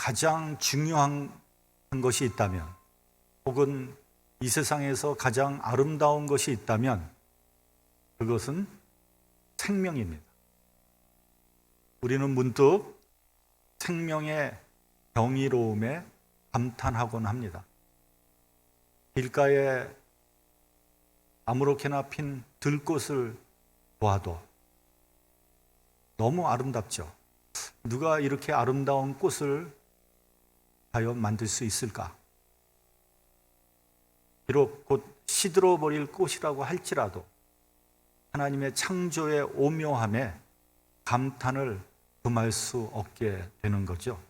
가장 중요한 것이 있다면, 혹은 이 세상에서 가장 아름다운 것이 있다면 그것은 생명입니다. 우리는 문득 생명의 경이로움에 감탄하곤 합니다. 길가에 아무렇게나 핀 들꽃을 보아도 너무 아름답죠. 누가 이렇게 아름다운 꽃을 과연 만들 수 있을까? 비록 곧 시들어버릴 꽃이라고 할지라도 하나님의 창조의 오묘함에 감탄을 금할 수 없게 되는 거죠.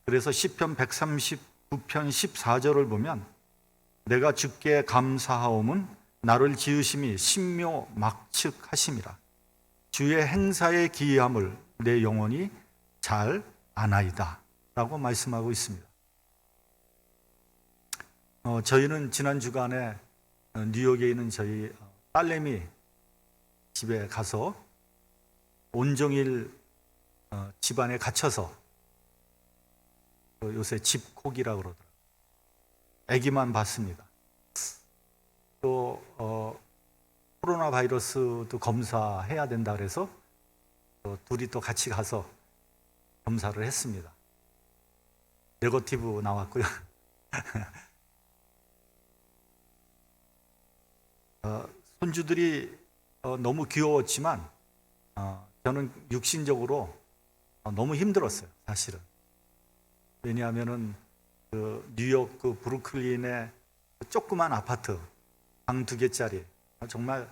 그래서 시편 139편 14절을 보면 내가 주께 감사하옴은 나를 지으심이 신묘막측하심이라. 주의 행사의 기이함을 내 영혼이 잘 아나이다 라고 말씀하고 있습니다. 저희는 지난 주간에 뉴욕에 있는 저희 딸내미 집에 가서 온종일 집안에 갇혀서, 요새 집콕이라고 그러더라고요. 아기만 봤습니다. 또 코로나 바이러스도 검사해야 된다 그래서 둘이 또 같이 가서 검사를 했습니다. 네거티브 나왔고요. 손주들이 너무 귀여웠지만 저는 육신적으로 너무 힘들었어요, 사실은. 왜냐하면은 그 뉴욕 그 브루클린의 조그만 아파트 방 2개짜리, 정말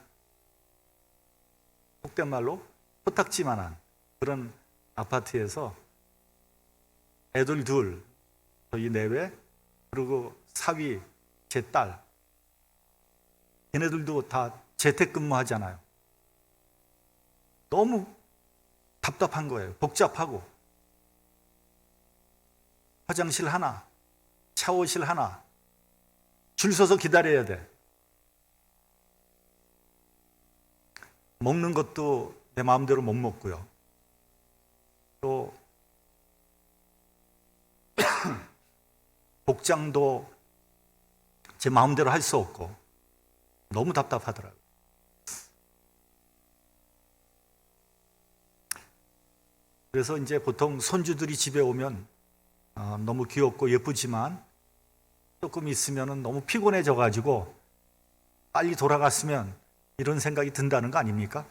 속된 말로 코딱지만한 그런 아파트에서 애들 둘, 저희 내외, 그리고 사위 제 딸, 걔네들도 다 재택근무하잖아요. 너무 답답한 거예요. 복잡하고. 화장실 하나, 샤워실 하나, 줄 서서 기다려야 돼. 먹는 것도 내 마음대로 못 먹고요. 또 복장도 제 마음대로 할 수 없고 너무 답답하더라고요. 그래서 이제 보통 손주들이 집에 오면 너무 귀엽고 예쁘지만 조금 있으면 너무 피곤해져 가지고 빨리 돌아갔으면 이런 생각이 든다는 거 아닙니까?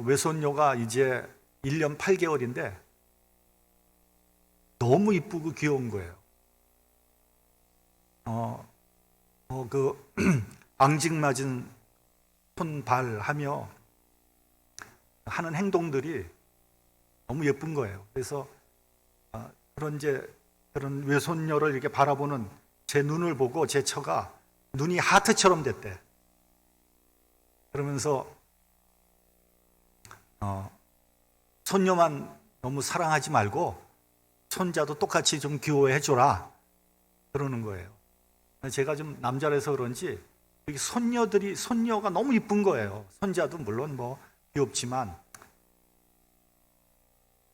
외손녀가 이제 1년 8개월인데 너무 이쁘고 귀여운 거예요. 그 앙증맞은 손발 하며 하는 행동들이 너무 예쁜 거예요. 그래서 그런 외손녀를 이렇게 바라보는 제 눈을 보고 제 처가 눈이 하트처럼 됐대. 그러면서 손녀만 너무 사랑하지 말고 손자도 똑같이 좀 귀여워해 줘라 그러는 거예요. 제가 좀 남자라서 그런지 손녀가 너무 이쁜 거예요. 손자도 물론 뭐 귀엽지만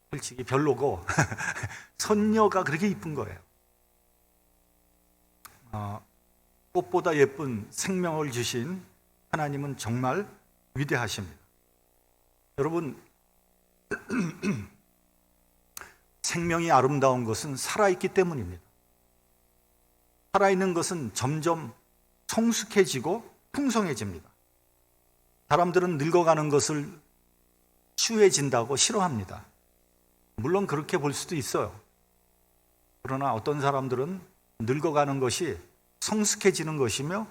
솔직히 별로고 손녀가 그렇게 이쁜 거예요. 꽃보다 예쁜 생명을 주신 하나님은 정말 위대하십니다. 여러분, 생명이 아름다운 것은 살아있기 때문입니다. 살아있는 것은 점점 성숙해지고 풍성해집니다. 사람들은 늙어가는 것을 추해진다고 싫어합니다. 물론 그렇게 볼 수도 있어요. 그러나 어떤 사람들은 늙어가는 것이 성숙해지는 것이며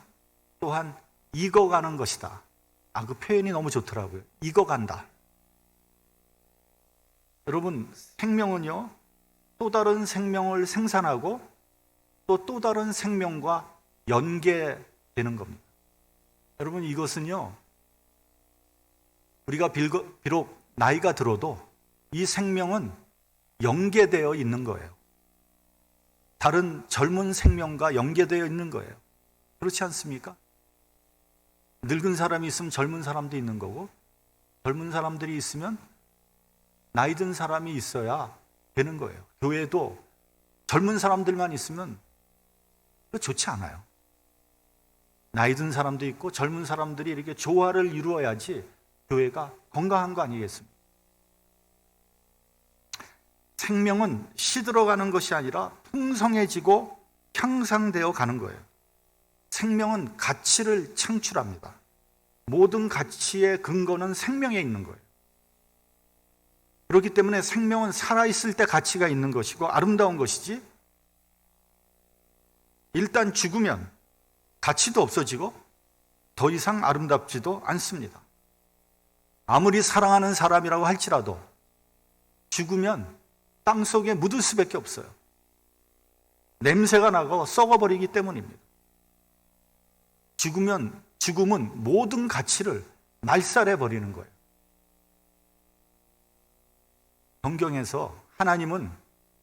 또한 익어가는 것이다. 그 표현이 너무 좋더라고요. 익어간다. 여러분, 생명은요, 또 다른 생명을 생산하고 또 다른 생명과 연계되는 겁니다. 여러분, 이것은요, 우리가 비록 나이가 들어도 이 생명은 연계되어 있는 거예요. 다른 젊은 생명과 연계되어 있는 거예요. 그렇지 않습니까? 늙은 사람이 있으면 젊은 사람도 있는 거고, 젊은 사람들이 있으면 나이 든 사람이 있어야 되는 거예요. 교회도 젊은 사람들만 있으면 좋지 않아요. 나이 든 사람도 있고 젊은 사람들이 이렇게 조화를 이루어야지 교회가 건강한 거 아니겠습니까? 생명은 시들어가는 것이 아니라 풍성해지고 향상되어 가는 거예요. 생명은 가치를 창출합니다. 모든 가치의 근거는 생명에 있는 거예요. 그렇기 때문에 생명은 살아있을 때 가치가 있는 것이고 아름다운 것이지, 일단 죽으면 가치도 없어지고 더 이상 아름답지도 않습니다. 아무리 사랑하는 사람이라고 할지라도 죽으면 땅속에 묻을 수밖에 없어요. 냄새가 나고 썩어버리기 때문입니다. 죽음은 모든 가치를 말살해 버리는 거예요. 성경에서 하나님은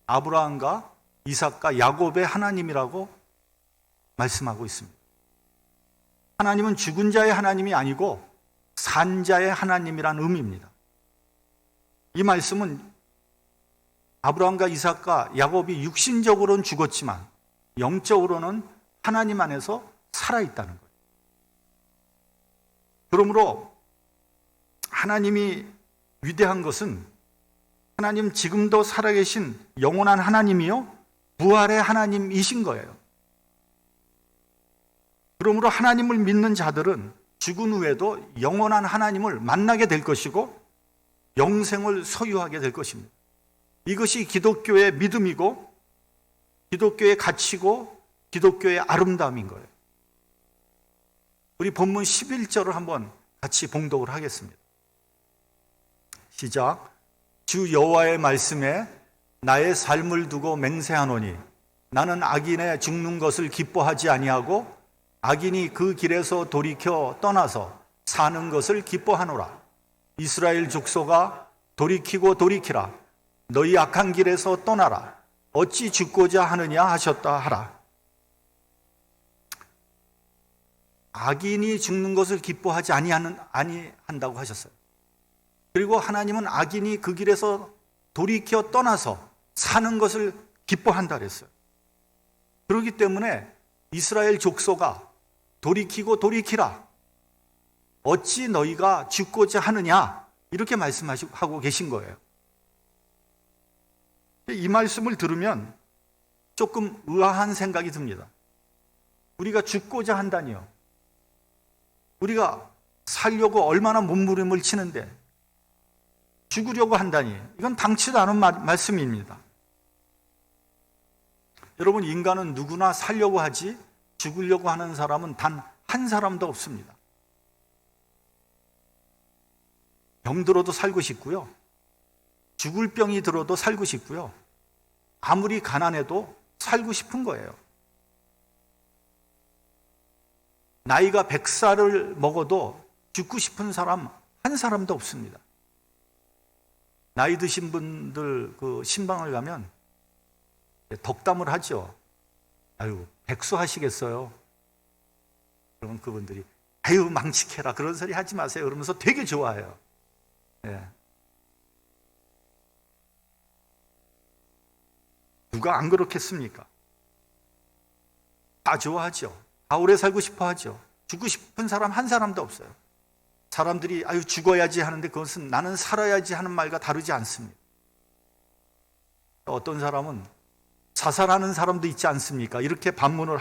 아브라함과 이삭과 야곱의 하나님이라고 말씀하고 있습니다. 하나님은 죽은 자의 하나님이 아니고 산 자의 하나님이란 의미입니다. 이 말씀은 아브라함과 이삭과 야곱이 육신적으로는 죽었지만 영적으로는 하나님 안에서 살아있다는 거예요. 그러므로 하나님이 위대한 것은 하나님 지금도 살아계신 영원한 하나님이요 부활의 하나님이신 거예요. 그러므로 하나님을 믿는 자들은 죽은 후에도 영원한 하나님을 만나게 될 것이고 영생을 소유하게 될 것입니다. 이것이 기독교의 믿음이고 기독교의 가치고 기독교의 아름다움인 거예요. 우리 본문 11절을 한번 같이 봉독을 하겠습니다. 시작. 주 여호와의 말씀에 나의 삶을 두고 맹세하노니 나는 악인의 죽는 것을 기뻐하지 아니하고 악인이 그 길에서 돌이켜 떠나서 사는 것을 기뻐하노라. 이스라엘 족속아 돌이키고 돌이키라. 너희 악한 길에서 떠나라. 어찌 죽고자 하느냐 하셨다 하라. 악인이 죽는 것을 기뻐하지 아니한다고 하셨어요. 그리고 하나님은 악인이 그 길에서 돌이켜 떠나서 사는 것을 기뻐한다 그랬어요. 그렇기 때문에 이스라엘 족속아 돌이키고 돌이키라. 어찌 너희가 죽고자 하느냐 이렇게 말씀하고 계신 거예요. 이 말씀을 들으면 조금 의아한 생각이 듭니다. 우리가 죽고자 한다니요. 우리가 살려고 얼마나 몸부림을 치는데 죽으려고 한다니, 이건 당치도 않은 말씀입니다. 여러분, 인간은 누구나 살려고 하지 죽으려고 하는 사람은 단 한 사람도 없습니다. 병들어도 살고 싶고요. 죽을 병이 들어도 살고 싶고요. 아무리 가난해도 살고 싶은 거예요. 나이가 100살을 먹어도 죽고 싶은 사람 한 사람도 없습니다. 나이 드신 분들 그 신방을 가면 덕담을 하죠. 아유, 백수 하시겠어요? 그러면 그분들이 아유, 망치해라 그런 소리 하지 마세요 그러면서 되게 좋아해요. 예. 누가 안 그렇겠습니까? 다 좋아하죠. 다 오래 살고 싶어 하죠. 죽고 싶은 사람 한 사람도 없어요. 사람들이 아유 죽어야지 하는데 그것은 나는 살아야지 하는 말과 다르지 않습니다. 어떤 사람은 자살하는 사람도 있지 않습니까? 이렇게 반문을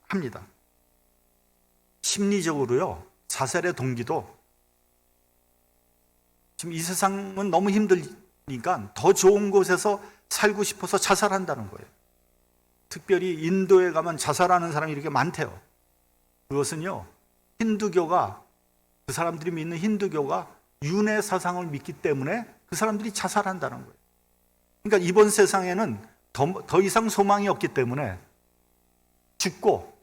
합니다. 심리적으로요, 자살의 동기도 지금 이 세상은 너무 힘드니까 더 좋은 곳에서 살고 싶어서 자살한다는 거예요. 특별히 인도에 가면 자살하는 사람이 이렇게 많대요. 그것은요, 힌두교가, 그 사람들이 믿는 힌두교가 윤회 사상을 믿기 때문에 그 사람들이 자살한다는 거예요. 그러니까 이번 세상에는 더 이상 소망이 없기 때문에 죽고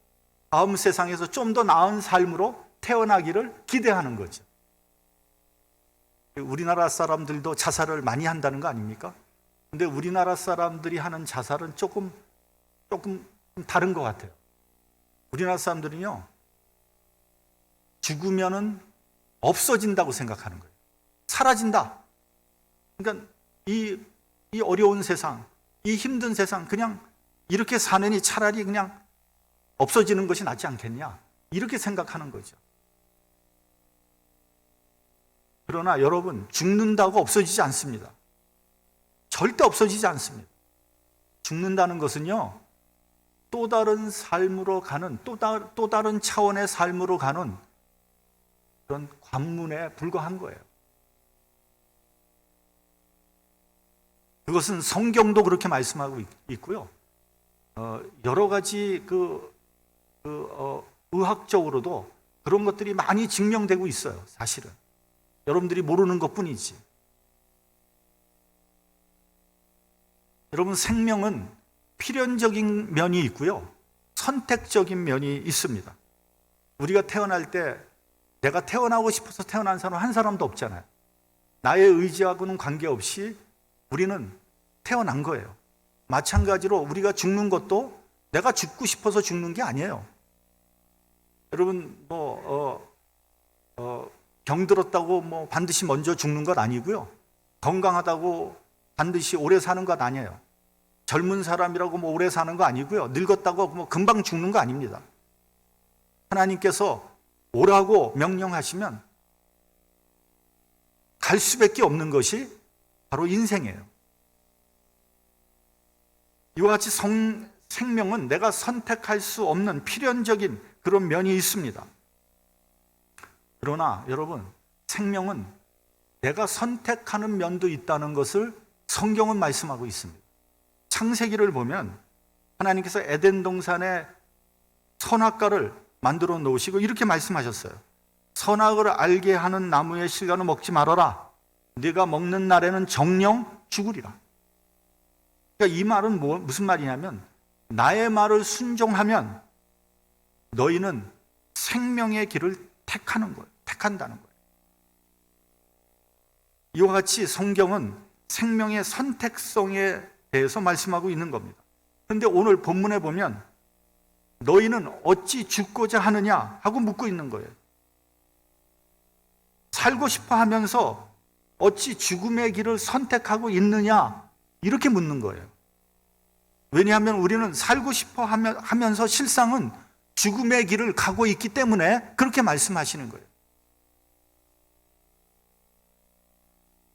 다음 세상에서 좀 더 나은 삶으로 태어나기를 기대하는 거죠. 우리나라 사람들도 자살을 많이 한다는 거 아닙니까? 근데 우리나라 사람들이 하는 자살은 조금 다른 것 같아요. 우리나라 사람들은요, 죽으면은 없어진다고 생각하는 거예요. 사라진다. 그러니까 이 이 어려운 세상, 이 힘든 세상 그냥 이렇게 사느니 차라리 그냥 없어지는 것이 낫지 않겠냐, 이렇게 생각하는 거죠. 그러나 여러분, 죽는다고 없어지지 않습니다. 절대 없어지지 않습니다. 죽는다는 것은요, 또 다른 삶으로 가는, 또 다른 차원의 삶으로 가는 그런 관문에 불과한 거예요. 그것은 성경도 그렇게 말씀하고 있고요. 여러 가지 의학적으로도 그런 것들이 많이 증명되고 있어요. 사실은 여러분들이 모르는 것뿐이지. 여러분, 생명은 필연적인 면이 있고요, 선택적인 면이 있습니다. 우리가 태어날 때 내가 태어나고 싶어서 태어난 사람 한 사람도 없잖아요. 나의 의지하고는 관계없이 우리는 태어난 거예요. 마찬가지로 우리가 죽는 것도 내가 죽고 싶어서 죽는 게 아니에요. 여러분, 병들었다고 반드시 먼저 죽는 것 아니고요, 건강하다고 반드시 오래 사는 것 아니에요. 젊은 사람이라고 오래 사는 거 아니고요, 늙었다고 금방 죽는 거 아닙니다. 하나님께서 오라고 명령하시면 갈 수밖에 없는 것이 바로 인생이에요. 이와 같이 생명은 내가 선택할 수 없는 필연적인 그런 면이 있습니다. 그러나 여러분, 생명은 내가 선택하는 면도 있다는 것을 성경은 말씀하고 있습니다. 창세기를 보면 하나님께서 에덴 동산에 선악과를 만들어 놓으시고 이렇게 말씀하셨어요. 선악을 알게 하는 나무의 실과는 먹지 말아라. 네가 먹는 날에는 정령 죽으리라. 그러니까 이 말은 무슨 말이냐면, 나의 말을 순종하면 너희는 생명의 길을 택한다는 거예요. 이와 같이 성경은 생명의 선택성에 대해서 말씀하고 있는 겁니다. 그런데 오늘 본문에 보면 너희는 어찌 죽고자 하느냐 하고 묻고 있는 거예요. 살고 싶어 하면서 어찌 죽음의 길을 선택하고 있느냐, 이렇게 묻는 거예요. 왜냐하면 우리는 살고 싶어 하면서 실상은 죽음의 길을 가고 있기 때문에 그렇게 말씀하시는 거예요.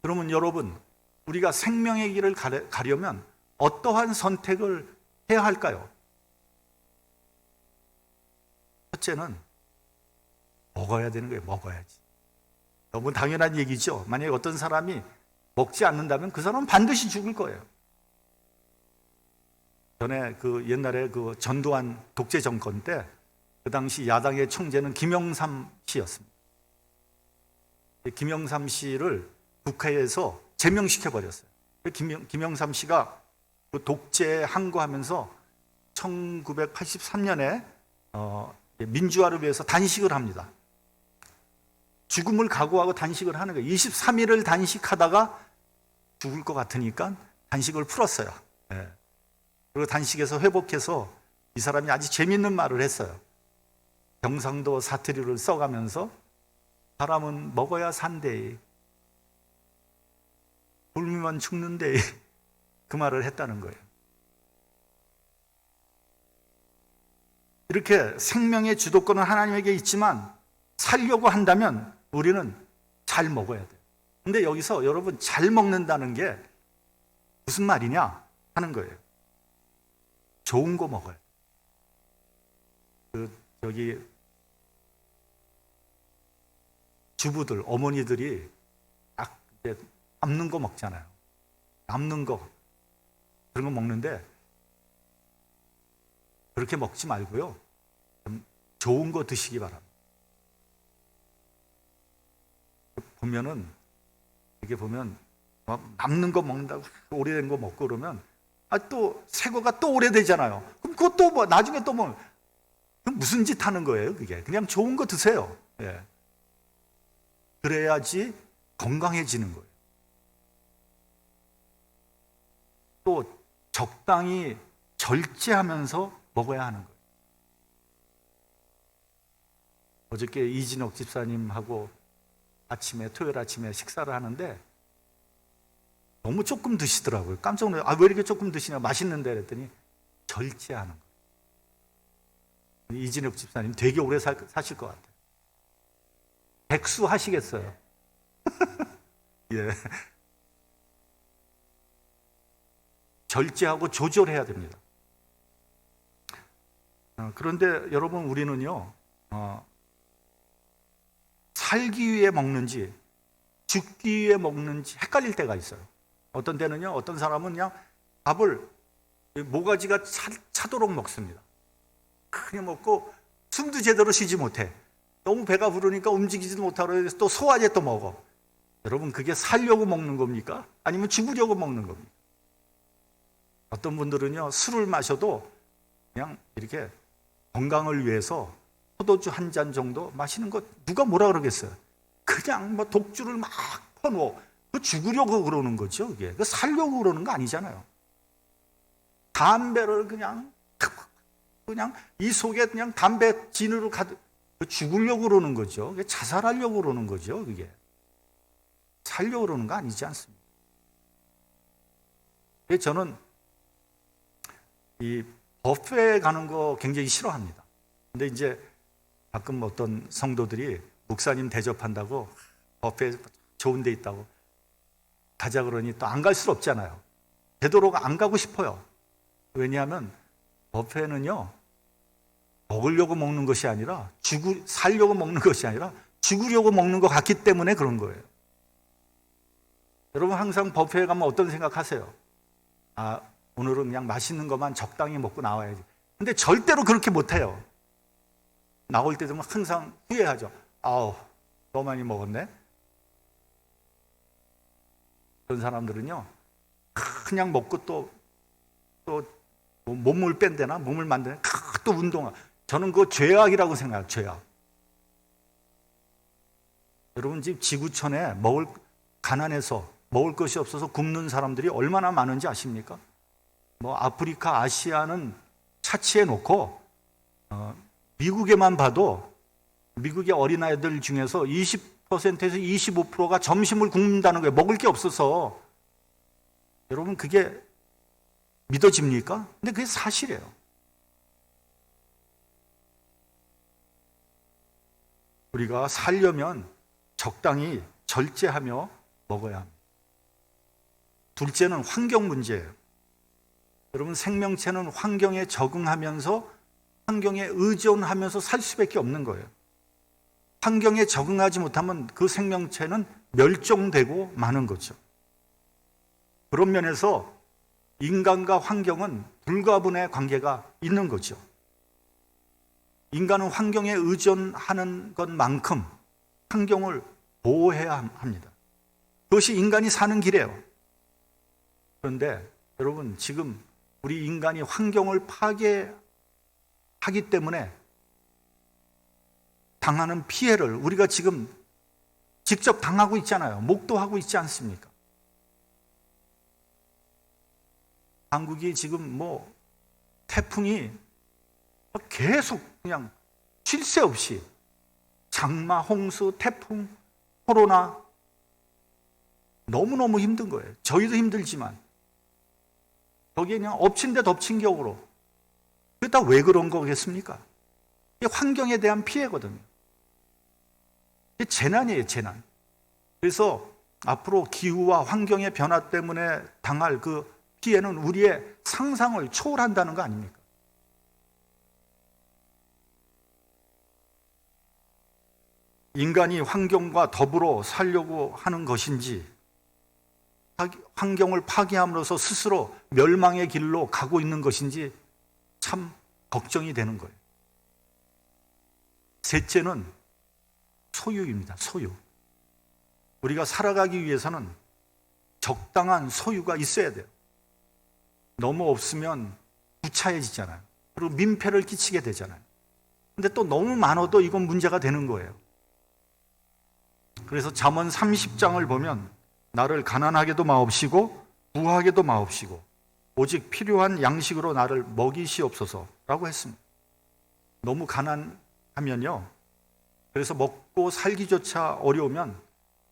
그러면 여러분, 우리가 생명의 길을 가려면 어떠한 선택을 해야 할까요? 첫째는 먹어야 되는 거예요. 먹어야지. 너무 당연한 얘기죠. 만약에 어떤 사람이 먹지 않는다면 그 사람은 반드시 죽을 거예요. 전에 옛날에 전두환 독재 정권 때 그 당시 야당의 총재는 김영삼 씨였습니다. 김영삼 씨를 국회에서 제명시켜 버렸어요. 김영삼 씨가 독재 항거하면서 1983년에 민주화를 위해서 단식을 합니다. 죽음을 각오하고 단식을 하는 거예요. 23일을 단식하다가 죽을 것 같으니까 단식을 풀었어요. 그리고 단식에서 회복해서 이 사람이 아주 재밌는 말을 했어요. 경상도 사투리를 써가면서 사람은 먹어야 산대, 굶으면 죽는데, 그 말을 했다는 거예요. 이렇게 생명의 주도권은 하나님에게 있지만 살려고 한다면 우리는 잘 먹어야 돼요. 근데 여기서 여러분, 잘 먹는다는 게 무슨 말이냐 하는 거예요. 좋은 거 먹어요. 여기 주부들, 어머니들이 딱 이제 남는 거 먹잖아요. 남는 거, 그런 거 먹는데 그렇게 먹지 말고요, 좀 좋은 거 드시기 바랍니다. 이렇게 보면 남는 거 먹는다고 오래된 거 먹고 그러면 또 새 거가 또 오래되잖아요. 그럼 그것도 나중에 또 그럼 무슨 짓 하는 거예요, 그게? 그냥 좋은 거 드세요. 그래야지 건강해지는 거예요. 또 적당히 절제하면서 먹어야 하는 거예요. 어저께 이진옥 집사님하고 토요일 아침에 식사를 하는데 너무 조금 드시더라고요. 깜짝 놀라요. 왜 이렇게 조금 드시냐? 맛있는데 그랬더니 절제하는 거예요. 이진욱 집사님 되게 오래 사실 것 같아요. 백수 하시겠어요? 예. 절제하고 조절해야 됩니다. 그런데 여러분, 우리는요, 살기 위해 먹는지 죽기 위해 먹는지 헷갈릴 때가 있어요. 어떤 때는요, 어떤 사람은 그냥 밥을 모가지가 차도록 먹습니다. 그냥 먹고 숨도 제대로 쉬지 못해. 너무 배가 부르니까 움직이지도 못하고 또 소화제 또 먹어. 여러분, 그게 살려고 먹는 겁니까? 아니면 죽으려고 먹는 겁니까? 어떤 분들은요, 술을 마셔도 그냥 이렇게 건강을 위해서 포도주 한 잔 정도 마시는 거 누가 뭐라 그러겠어요? 그냥 뭐 독주를 막 퍼놓어. 그 죽으려고 그러는 거죠. 그게 그 살려고 그러는 거 아니잖아요. 담배를 그냥 이 속에 그냥 담배 진으로 가득 죽으려고 그러는 거죠. 그게 자살하려고 그러는 거죠. 그게 살려고 그러는 거 아니지 않습니까? 저는 이 뷔페에 가는 거 굉장히 싫어합니다. 근데 이제 가끔 어떤 성도들이 목사님 대접한다고 뷔페 좋은 데 있다고 가자 그러니 또 안 갈 수 없잖아요. 되도록 안 가고 싶어요. 왜냐하면 뷔페는요, 먹으려고 먹는 것이 아니라 살려고 먹는 것이 아니라 죽으려고 먹는 것 같기 때문에 그런 거예요. 여러분, 항상 뷔페에 가면 어떤 생각하세요? 오늘은 그냥 맛있는 것만 적당히 먹고 나와야지. 근데 절대로 그렇게 못해요. 나올 때 되면 항상 후회하죠. 너무 많이 먹었네. 그런 사람들은요, 그냥 먹고 또 몸을 뺀대나 몸을 만드나 또 운동하. 저는 그거 죄악이라고 생각해요. 죄악. 여러분, 지금 지구촌에 가난해서 먹을 것이 없어서 굶는 사람들이 얼마나 많은지 아십니까? 뭐 아프리카, 아시아는 차치해 놓고 미국에만 봐도 미국의 어린아이들 중에서 20%에서 25%가 점심을 굶는다는 거예요. 먹을 게 없어서. 여러분, 그게 믿어집니까? 근데 그게 사실이에요. 우리가 살려면 적당히 절제하며 먹어야 합니다. 둘째는 환경 문제예요. 여러분, 생명체는 환경에 적응하면서 환경에 의존하면서 살 수밖에 없는 거예요. 환경에 적응하지 못하면 그 생명체는 멸종되고 마는 거죠. 그런 면에서 인간과 환경은 불가분의 관계가 있는 거죠. 인간은 환경에 의존하는 것만큼 환경을 보호해야 합니다. 그것이 인간이 사는 길이에요. 그런데 여러분, 지금 우리 인간이 환경을 파괴하기 때문에 당하는 피해를 우리가 지금 직접 당하고 있잖아요. 목도하고 있지 않습니까? 한국이 지금 태풍이 계속 그냥 쉴 새 없이 장마, 홍수, 태풍, 코로나 너무너무 힘든 거예요. 저희도 힘들지만 거기에 그냥 엎친 데 덮친 격으로. 그게 다 왜 그런 거겠습니까? 이게 환경에 대한 피해거든요. 이게 재난이에요, 재난. 그래서 앞으로 기후와 환경의 변화 때문에 당할 그 피해는 우리의 상상을 초월한다는 거 아닙니까? 인간이 환경과 더불어 살려고 하는 것인지, 환경을 파괴함으로써 스스로 멸망의 길로 가고 있는 것인지 참 걱정이 되는 거예요. 셋째는 소유입니다. 소유. 우리가 살아가기 위해서는 적당한 소유가 있어야 돼요. 너무 없으면 부차해지잖아요. 그리고 민폐를 끼치게 되잖아요. 근데 또 너무 많아도 이건 문제가 되는 거예요. 그래서 잠언 30장을 보면 나를 가난하게도 마옵시고 부하게도 마옵시고 오직 필요한 양식으로 나를 먹이시옵소서라고 했습니다. 너무 가난하면요, 그래서 먹고 살기조차 어려우면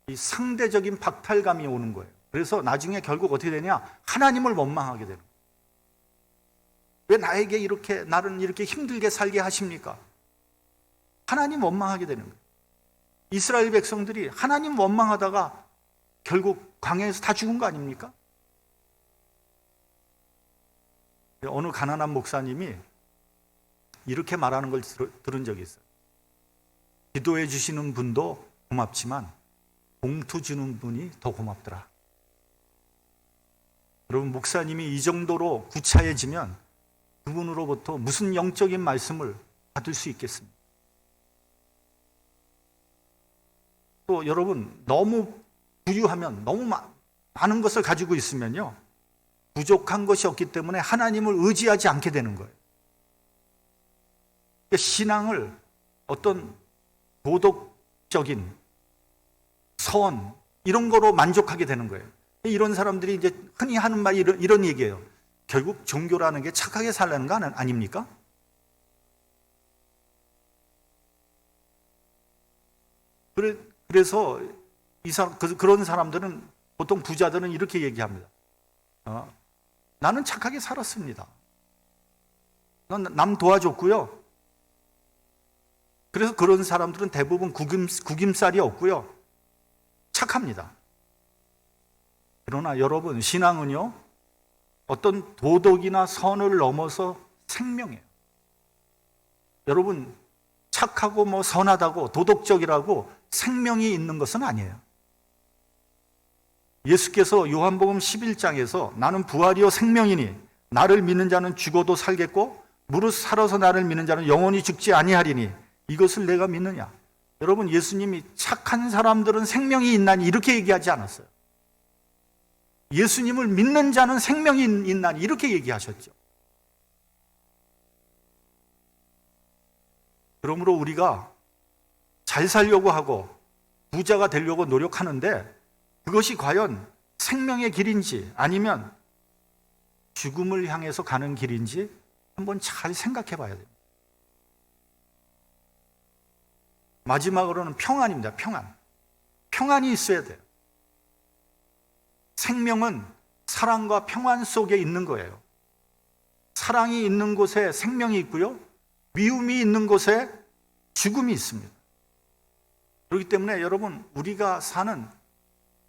이 상대적인 박탈감이 오는 거예요. 그래서 나중에 결국 어떻게 되냐? 하나님을 원망하게 되는 거예요. 왜 나에게 이렇게, 나를 이렇게 힘들게 살게 하십니까? 하나님 원망하게 되는 거예요. 이스라엘 백성들이 하나님 원망하다가 결국 광야에서 다 죽은 거 아닙니까? 어느 가난한 목사님이 이렇게 말하는 걸 들은 적이 있어요. 기도해 주시는 분도 고맙지만 봉투 주는 분이 더 고맙더라. 여러분, 목사님이 이 정도로 구차해지면 그분으로부터 무슨 영적인 말씀을 받을 수 있겠습니까? 또 여러분, 너무 부유하면, 너무 많은 것을 가지고 있으면요, 부족한 것이 없기 때문에 하나님을 의지하지 않게 되는 거예요. 신앙을 어떤 도덕적인 선, 이런 거로 만족하게 되는 거예요. 이런 사람들이 이제 흔히 하는 말이 이런 얘기예요. 결국 종교라는 게 착하게 살라는 거 아닙니까? 그래서 그런 사람들은, 보통 부자들은 이렇게 얘기합니다. 나는 착하게 살았습니다. 난 남 도와줬고요. 그래서 그런 사람들은 대부분 구김살이 없고요, 착합니다. 그러나 여러분, 신앙은요, 어떤 도덕이나 선을 넘어서 생명이에요. 여러분, 착하고 선하다고 도덕적이라고 생명이 있는 것은 아니에요. 예수께서 요한복음 11장에서 나는 부활이요 생명이니 나를 믿는 자는 죽어도 살겠고 무릇 살아서 나를 믿는 자는 영원히 죽지 아니하리니 이것을 내가 믿느냐. 여러분, 예수님이 착한 사람들은 생명이 있나니 이렇게 얘기하지 않았어요. 예수님을 믿는 자는 생명이 있나니 이렇게 얘기하셨죠. 그러므로 우리가 잘 살려고 하고 부자가 되려고 노력하는데 그것이 과연 생명의 길인지 아니면 죽음을 향해서 가는 길인지 한번 잘 생각해 봐야 돼요. 마지막으로는 평안입니다. 평안이 있어야 돼요. 생명은 사랑과 평안 속에 있는 거예요. 사랑이 있는 곳에 생명이 있고요, 미움이 있는 곳에 죽음이 있습니다. 그렇기 때문에 여러분, 우리가 사는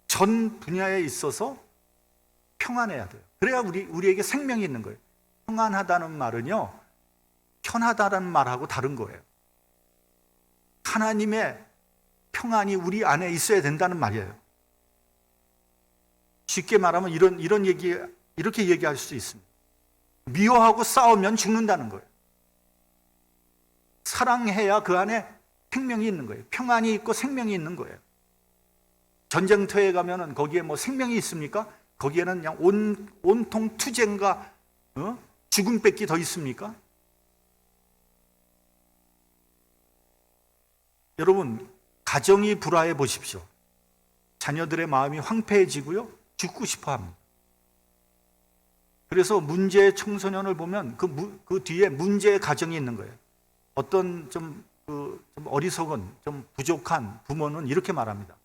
전 분야에 있어서 평안해야 돼요. 그래야 우리에게 생명이 있는 거예요. 평안하다는 말은요, 편하다는 말하고 다른 거예요. 하나님의 평안이 우리 안에 있어야 된다는 말이에요. 쉽게 말하면 이렇게 얘기할 수 있습니다. 미워하고 싸우면 죽는다는 거예요. 사랑해야 그 안에 생명이 있는 거예요. 평안이 있고 생명이 있는 거예요. 전쟁터에 가면은 거기에 생명이 있습니까? 거기에는 그냥 온통 투쟁과 죽음밖에 더 있습니까? 여러분, 가정이 불화해 보십시오. 자녀들의 마음이 황폐해지고요, 죽고 싶어 합니다. 그래서 문제의 청소년을 보면 그 뒤에 문제의 가정이 있는 거예요. 어떤 좀 어리석은, 좀 부족한 부모는 이렇게 말합니다.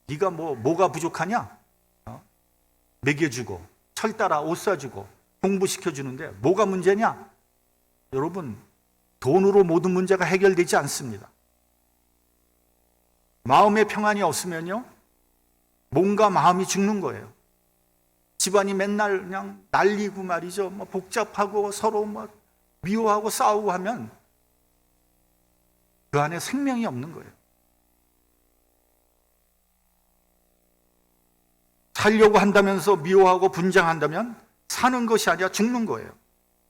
네가 뭐가 부족하냐? 먹여주고, 철 따라 옷 사주고, 공부시켜주는데 뭐가 문제냐? 여러분, 돈으로 모든 문제가 해결되지 않습니다. 마음의 평안이 없으면요, 몸과 마음이 죽는 거예요. 집안이 맨날 그냥 난리고 말이죠. 복잡하고 서로 미워하고 싸우고 하면 그 안에 생명이 없는 거예요. 살려고 한다면서 미워하고 분쟁한다면 사는 것이 아니라 죽는 거예요.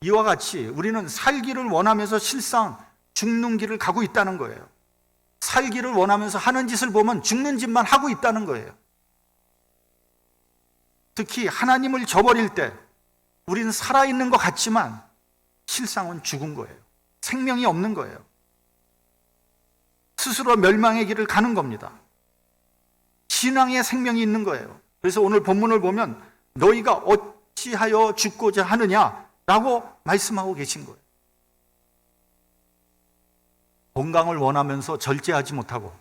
이와 같이 우리는 살기를 원하면서 실상 죽는 길을 가고 있다는 거예요. 살기를 원하면서 하는 짓을 보면 죽는 짓만 하고 있다는 거예요. 특히 하나님을 저버릴 때 우리는 살아있는 것 같지만 실상은 죽은 거예요. 생명이 없는 거예요. 스스로 멸망의 길을 가는 겁니다. 신앙의 생명이 있는 거예요. 그래서 오늘 본문을 보면 너희가 어찌하여 죽고자 하느냐라고 말씀하고 계신 거예요. 건강을 원하면서 절제하지 못하고,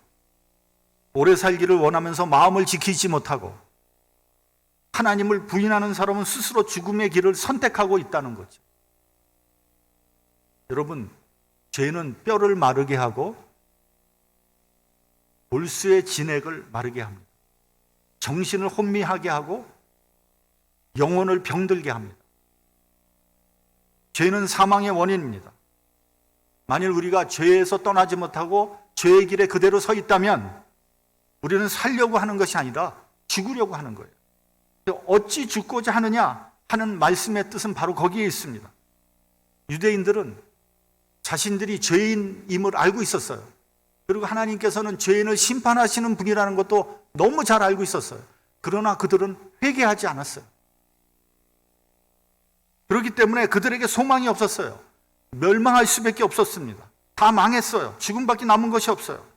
오래 살기를 원하면서 마음을 지키지 못하고, 하나님을 부인하는 사람은 스스로 죽음의 길을 선택하고 있다는 거죠. 여러분, 죄는 뼈를 마르게 하고 골수의 진액을 마르게 합니다. 정신을 혼미하게 하고 영혼을 병들게 합니다. 죄는 사망의 원인입니다. 만일 우리가 죄에서 떠나지 못하고 죄의 길에 그대로 서 있다면 우리는 살려고 하는 것이 아니라 죽으려고 하는 거예요. 어찌 죽고자 하느냐 하는 말씀의 뜻은 바로 거기에 있습니다. 유대인들은 자신들이 죄인임을 알고 있었어요. 그리고 하나님께서는 죄인을 심판하시는 분이라는 것도 너무 잘 알고 있었어요. 그러나 그들은 회개하지 않았어요. 그렇기 때문에 그들에게 소망이 없었어요. 멸망할 수밖에 없었습니다. 다 망했어요. 죽음밖에 남은 것이 없어요.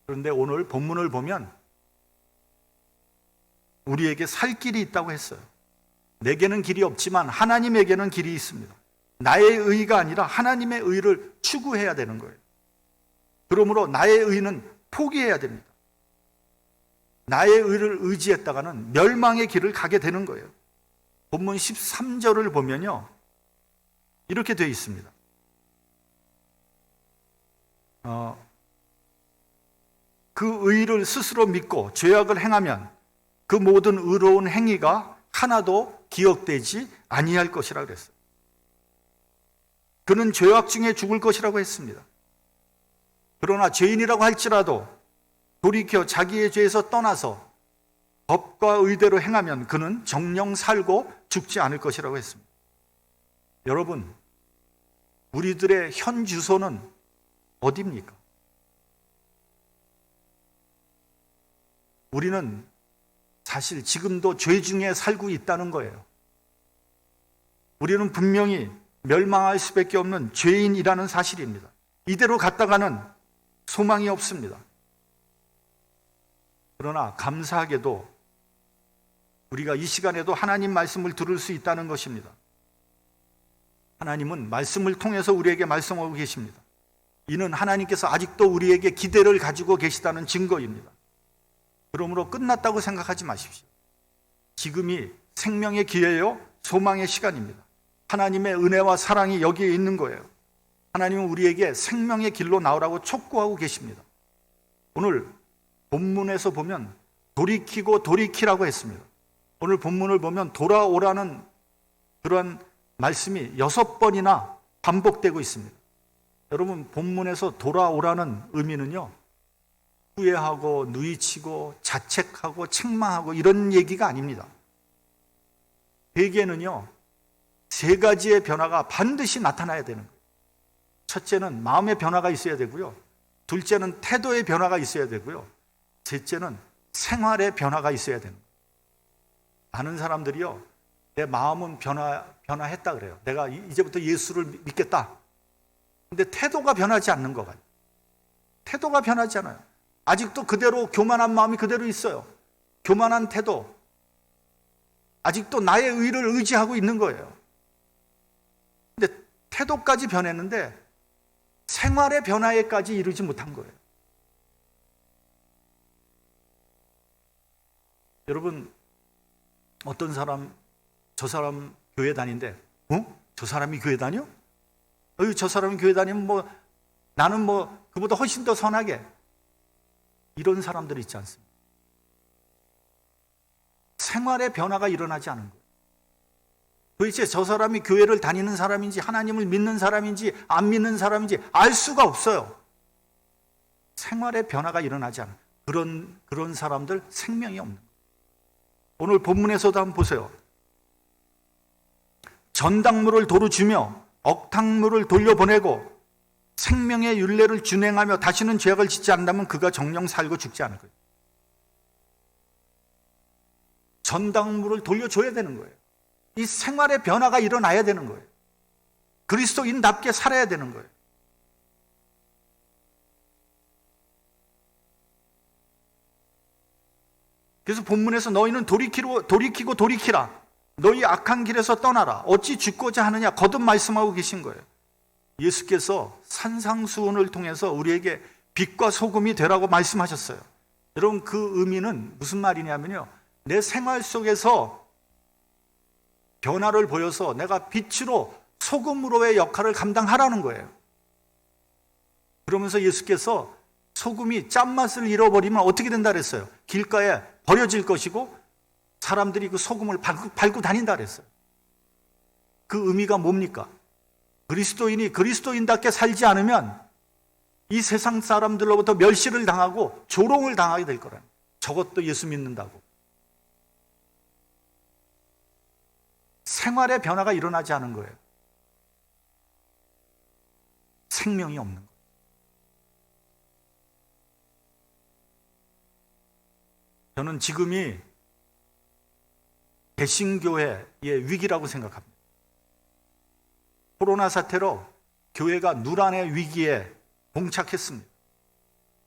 그런데 오늘 본문을 보면 우리에게 살 길이 있다고 했어요. 내게는 길이 없지만 하나님에게는 길이 있습니다. 나의 의가 아니라 하나님의 의를 추구해야 되는 거예요. 그러므로 나의 의는 포기해야 됩니다. 나의 의를 의지했다가는 멸망의 길을 가게 되는 거예요. 본문 13절을 보면요, 이렇게 되어 있습니다. 그 의를 스스로 믿고 죄악을 행하면 그 모든 의로운 행위가 하나도 기억되지 아니할 것이라 그랬어요. 그는 죄악 중에 죽을 것이라고 했습니다. 그러나 죄인이라고 할지라도 돌이켜 자기의 죄에서 떠나서 법과 의대로 행하면 그는 정녕 살고 죽지 않을 것이라고 했습니다. 여러분, 우리들의 현 주소는 어디입니까? 우리는 사실 지금도 죄 중에 살고 있다는 거예요. 우리는 분명히 멸망할 수밖에 없는 죄인이라는 사실입니다. 이대로 갔다가는 소망이 없습니다. 그러나 감사하게도 우리가 이 시간에도 하나님 말씀을 들을 수 있다는 것입니다. 하나님은 말씀을 통해서 우리에게 말씀하고 계십니다. 이는 하나님께서 아직도 우리에게 기대를 가지고 계시다는 증거입니다. 그러므로 끝났다고 생각하지 마십시오. 지금이 생명의 기회요, 소망의 시간입니다. 하나님의 은혜와 사랑이 여기에 있는 거예요. 하나님은 우리에게 생명의 길로 나오라고 촉구하고 계십니다. 오늘 본문에서 보면 돌이키고 돌이키라고 했습니다. 오늘 본문을 보면 돌아오라는 그런 말씀이 6번이나 반복되고 있습니다. 여러분, 본문에서 돌아오라는 의미는요, 후회하고 누이치고 자책하고 책망하고 이런 얘기가 아닙니다. 회개는요, 3가지의 변화가 반드시 나타나야 되는 거예요. 첫째는 마음의 변화가 있어야 되고요, 둘째는 태도의 변화가 있어야 되고요, 셋째는 생활의 변화가 있어야 되는 거예요. 많은 사람들이요, 내 마음은 변화했다 그래요. 내가 이제부터 예수를 믿겠다. 근데 태도가 변하지 않는 것 같아요. 태도가 변하지 않아요. 아직도 그대로 교만한 마음이 그대로 있어요. 교만한 태도. 아직도 나의 의를 의지하고 있는 거예요. 근데 태도까지 변했는데 생활의 변화에까지 이르지 못한 거예요. 여러분, 어떤 사람, 저 사람 교회 다닌대. 저 사람이 교회 다녀? 저 사람이 교회 다니면 나는 그보다 훨씬 더 선하게. 이런 사람들이 있지 않습니까? 생활의 변화가 일어나지 않은 거예요. 도대체 저 사람이 교회를 다니는 사람인지 하나님을 믿는 사람인지 안 믿는 사람인지 알 수가 없어요. 생활의 변화가 일어나지 않은 그런 사람들 생명이 없는 거예요. 오늘 본문에서도 한번 보세요. 전당물을 도로 주며 억탕물을 돌려보내고 생명의 율례를 준행하며 다시는 죄악을 짓지 않는다면 그가 정녕 살고 죽지 않을 거예요. 전당물을 돌려줘야 되는 거예요. 이 생활의 변화가 일어나야 되는 거예요. 그리스도인답게 살아야 되는 거예요. 그래서 본문에서 너희는 돌이키고 돌이키라. 너희 악한 길에서 떠나라. 어찌 죽고자 하느냐 거듭 말씀하고 계신 거예요. 예수께서 산상수훈을 통해서 우리에게 빛과 소금이 되라고 말씀하셨어요. 여러분, 그 의미는 무슨 말이냐면요, 내 생활 속에서 변화를 보여서 내가 빛으로 소금으로의 역할을 감당하라는 거예요. 그러면서 예수께서 소금이 짠맛을 잃어버리면 어떻게 된다 그랬어요? 길가에 버려질 것이고 사람들이 그 소금을 밟고 다닌다 그랬어요. 그 의미가 뭡니까? 그리스도인이 그리스도인답게 살지 않으면 이 세상 사람들로부터 멸시를 당하고 조롱을 당하게 될 거라는, 저것도 예수 믿는다고. 생활의 변화가 일어나지 않은 거예요. 생명이 없는 거예요. 저는 지금이 개신교회의 위기라고 생각합니다. 코로나 사태로 교회가 누란의 위기에 봉착했습니다.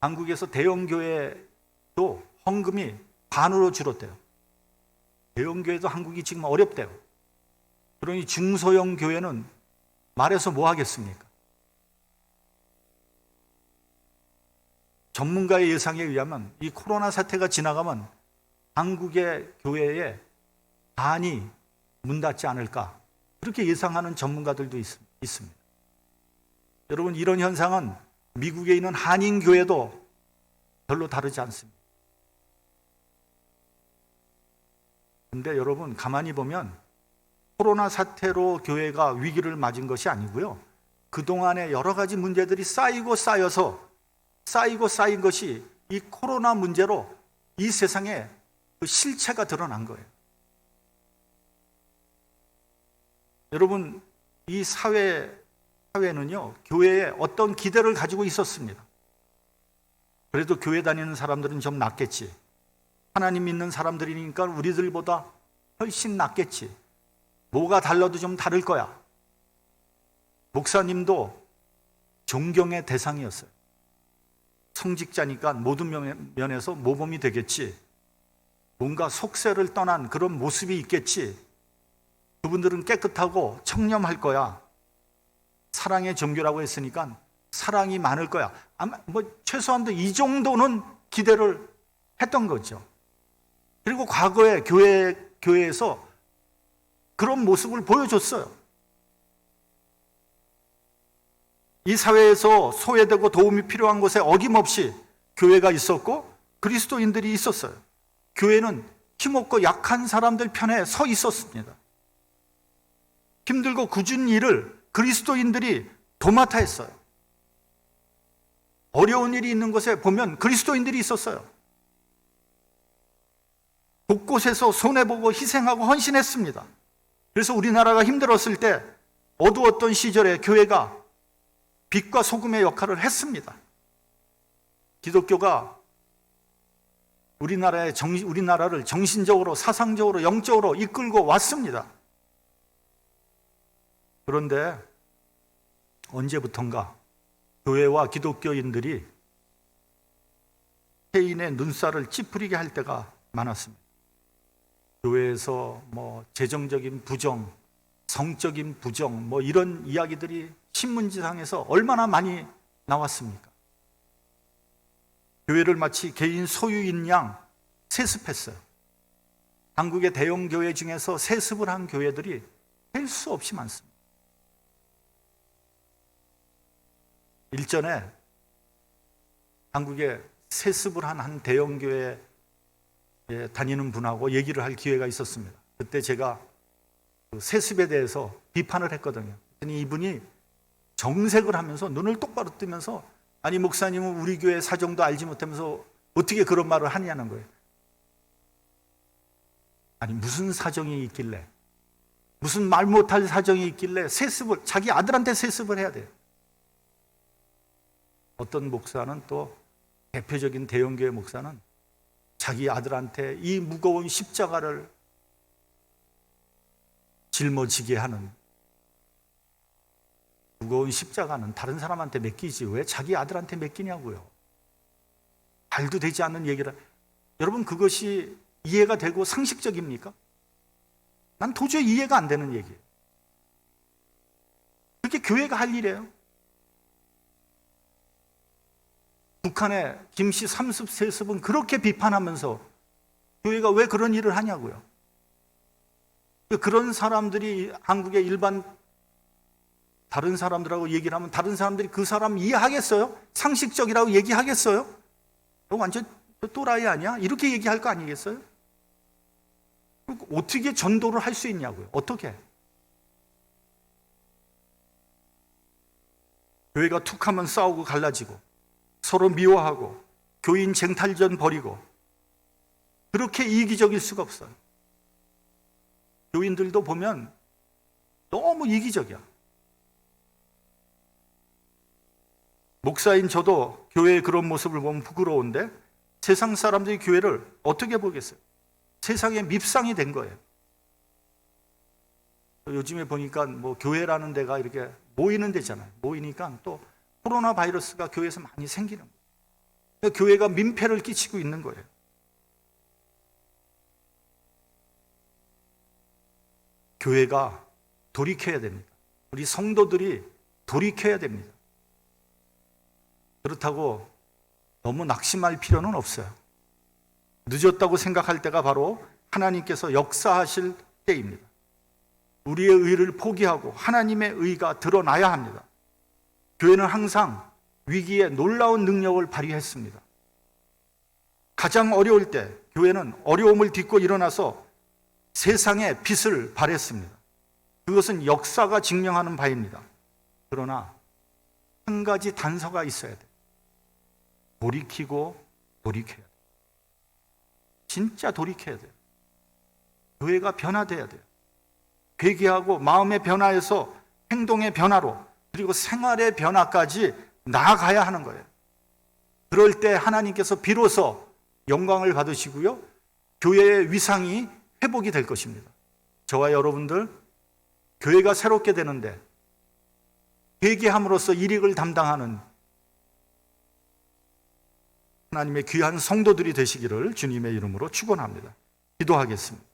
한국에서 대형 교회도 헌금이 반으로 줄었대요. 대형 교회도 한국이 지금 어렵대요. 그러니 중소형 교회는 말해서 뭐 하겠습니까? 전문가의 예상에 의하면 이 코로나 사태가 지나가면 한국의 교회에 반이 문 닫지 않을까, 그렇게 예상하는 전문가들도 있습니다. 여러분, 이런 현상은 미국에 있는 한인교회도 별로 다르지 않습니다. 그런데 여러분, 가만히 보면 코로나 사태로 교회가 위기를 맞은 것이 아니고요, 그동안에 여러 가지 문제들이 쌓이고 쌓인 것이 이 코로나 문제로 이 세상에 그 실체가 드러난 거예요. 여러분, 이 사회는요, 교회에 어떤 기대를 가지고 있었습니다. 그래도 교회 다니는 사람들은 좀 낫겠지. 하나님 믿는 사람들이니까 우리들보다 훨씬 낫겠지. 뭐가 달라도 좀 다를 거야. 목사님도 존경의 대상이었어요. 성직자니까 모든 면에서 모범이 되겠지. 뭔가 속세를 떠난 그런 모습이 있겠지. 그분들은 깨끗하고 청렴할 거야. 사랑의 종교라고 했으니까 사랑이 많을 거야. 아마 최소한도 이 정도는 기대를 했던 거죠. 그리고 과거에 교회에서 그런 모습을 보여줬어요. 이 사회에서 소외되고 도움이 필요한 곳에 어김없이 교회가 있었고 그리스도인들이 있었어요. 교회는 힘없고 약한 사람들 편에 서 있었습니다. 힘들고 굳은 일을 그리스도인들이 도맡아 했어요. 어려운 일이 있는 곳에 보면 그리스도인들이 있었어요. 곳곳에서 손해보고 희생하고 헌신했습니다. 그래서 우리나라가 힘들었을 때, 어두웠던 시절에 교회가 빛과 소금의 역할을 했습니다. 기독교가 우리나라를 정신적으로, 사상적으로, 영적으로 이끌고 왔습니다. 그런데 언제부턴가 교회와 기독교인들이 개인의 눈살을 찌푸리게 할 때가 많았습니다. 교회에서 재정적인 부정, 성적인 부정, 이런 이야기들이 신문지상에서 얼마나 많이 나왔습니까? 교회를 마치 개인 소유인 양 세습했어요. 한국의 대형 교회 중에서 세습을 한 교회들이 셀 수 없이 많습니다. 일전에 한국에 세습을 한 대형 교회에 다니는 분하고 얘기를 할 기회가 있었습니다. 그때 제가 그 세습에 대해서 비판을 했거든요. 그랬더니 이분이 정색을 하면서 눈을 똑바로 뜨면서, 아니 목사님은 우리 교회 사정도 알지 못하면서 어떻게 그런 말을 하냐는 거예요. 아니 무슨 사정이 있길래, 무슨 말 못할 사정이 있길래 자기 아들한테 세습을 해야 돼요. 어떤 목사는, 또 대표적인 대형교회 목사는 자기 아들한테 이 무거운 십자가를 짊어지게 하는, 무거운 십자가는 다른 사람한테 맡기지 왜 자기 아들한테 맡기냐고요. 말도 되지 않는 얘기를. 여러분, 그것이 이해가 되고 상식적입니까? 난 도저히 이해가 안 되는 얘기예요. 그게 교회가 할 일이에요. 북한의 김씨 삼습 세습은 그렇게 비판하면서 교회가 왜 그런 일을 하냐고요. 그런 사람들이 한국의 일반 다른 사람들하고 얘기를 하면 다른 사람들이 그 사람 이해하겠어요? 상식적이라고 얘기하겠어요? 너 완전 또라이 아니야? 이렇게 얘기할 거 아니겠어요? 어떻게 전도를 할 수 있냐고요. 어떻게? 교회가 툭하면 싸우고 갈라지고 서로 미워하고 교인 쟁탈전 벌이고 그렇게 이기적일 수가 없어요. 교인들도 보면 너무 이기적이야. 목사인 저도 교회의 그런 모습을 보면 부끄러운데 세상 사람들이 교회를 어떻게 보겠어요? 세상의 밉상이 된 거예요. 요즘에 보니까 뭐 교회라는 데가 이렇게 모이는 데잖아요. 모이니까 또 코로나 바이러스가 교회에서 많이 생기는 거예요. 교회가 민폐를 끼치고 있는 거예요. 교회가 돌이켜야 됩니다. 우리 성도들이 돌이켜야 됩니다. 그렇다고 너무 낙심할 필요는 없어요. 늦었다고 생각할 때가 바로 하나님께서 역사하실 때입니다. 우리의 의를 포기하고 하나님의 의가 드러나야 합니다. 교회는 항상 위기에 놀라운 능력을 발휘했습니다. 가장 어려울 때 교회는 어려움을 딛고 일어나서 세상에 빛을 발했습니다. 그것은 역사가 증명하는 바입니다. 그러나 한 가지 단서가 있어야 돼요. 돌이키고 돌이켜야 돼요. 진짜 돌이켜야 돼요. 교회가 변화돼야 돼요. 회개하고 마음의 변화에서 행동의 변화로 그리고 생활의 변화까지 나아가야 하는 거예요. 그럴 때 하나님께서 비로소 영광을 받으시고요. 교회의 위상이 회복이 될 것입니다. 저와 여러분들 교회가 새롭게 되는데 회개함으로써 일익을 담당하는 하나님의 귀한 성도들이 되시기를 주님의 이름으로 축원합니다. 기도하겠습니다.